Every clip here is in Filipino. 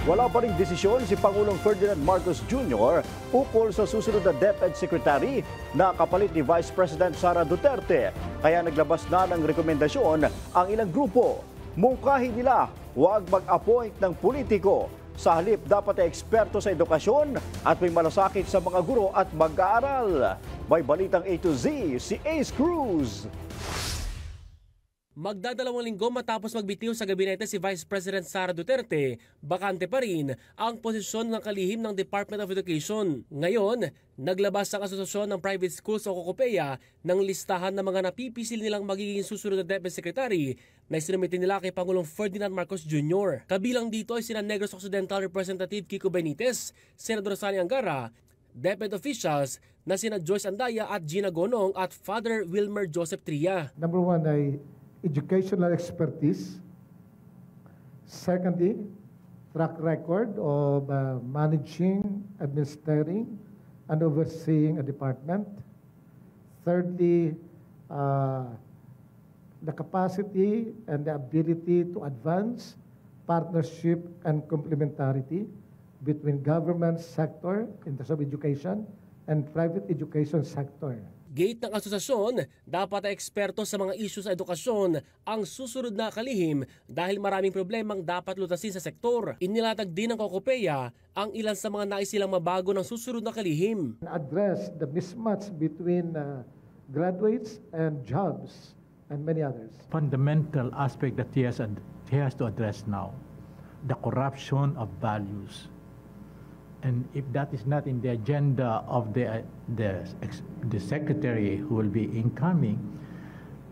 Wala pa ring desisyon si Pangulong Ferdinand Marcos Jr. ukol sa susunod na DepEd Secretary na kapalit ni Vice President Sara Duterte. Kaya naglabas na ng rekomendasyon ang ilang grupo. Mungkahi nila huwag mag-appoint ng politiko. Sa halip dapat ay eksperto sa edukasyon at may malasakit sa mga guro at mag-aaral. May balitang A to Z si Ace Cruz. Magdadalawang linggo matapos magbitiw sa gabinete si Vice President Sara Duterte, bakante pa rin ang posisyon ng kalihim ng Department of Education. Ngayon, naglabas ang Asosasyon ng Private Schools o COCOPEA ng listahan ng mga napipisil nilang magiging susunod na DepEd Secretary na isinumite nila kay Pangulong Ferdinand Marcos Jr. Kabilang dito ay sina Negros Occidental Representative Kiko Benitez, Senador Sani Angara, DepEd officials na sina Joyce Andaya at Gina Gonong at Father Wilmer Joseph Tria. Number one ay educational expertise. Secondly, track record of managing, administering, and overseeing a department. Thirdly, the capacity and the ability to advance partnership and complementarity between government sector in terms of education and private education sector. Gate ng asosasyon, dapat ay eksperto sa mga isyu sa edukasyon ang susunod na kalihim dahil maraming problemang dapat lutasin sa sektor. Inilatag din ng COCOPEA ang ilan sa mga nais silang mabago ng susunod na kalihim. Address the mismatch between graduates and jobs and many others. Fundamental aspect that he has to address now, the corruption of values. And if that is not in the agenda of the secretary who will be incoming,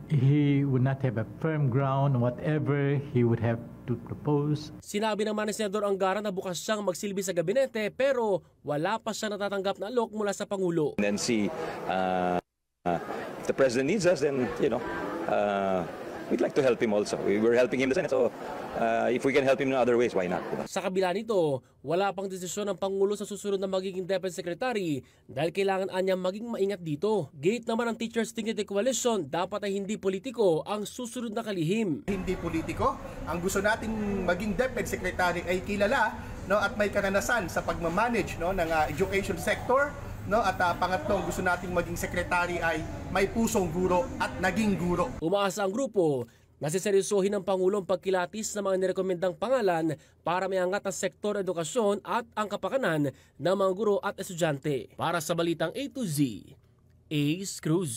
he would not have a firm ground on whatever he would have to propose. Sinabi naman ni Senador Angara na bukas siyang magsilbi sa gabinete pero wala pa siya natatanggap na alok mula sa Pangulo. And then see if the president needs us, then we'd like to help him also. We're helping him in the Senate, so if we can help him in other ways, why not? Sa kabila nito, wala pang desisyon ng Pangulo sa susunod na magiging DepEd Secretary dahil kailangan anya maging maingat dito. Gate naman ng Teachers Dignity Coalition, dapat ay hindi politiko ang susunod na kalihim. Hindi politiko. Ang gusto nating maging DepEd Secretary ay kilala, no, at may karanasan sa pagmamanage, no, ng education sector. No, at pangatlong gusto nating maging sekretary ay may pusong guro at naging guro. Umaasa ang grupo na siseryosohin ng Pangulong pagkilatis ng mga nirekomendang pangalan para mayangat ang sektor edukasyon at ang kapakanan ng mga guro at estudyante. Para sa Balitang A to Z, Ace Cruz.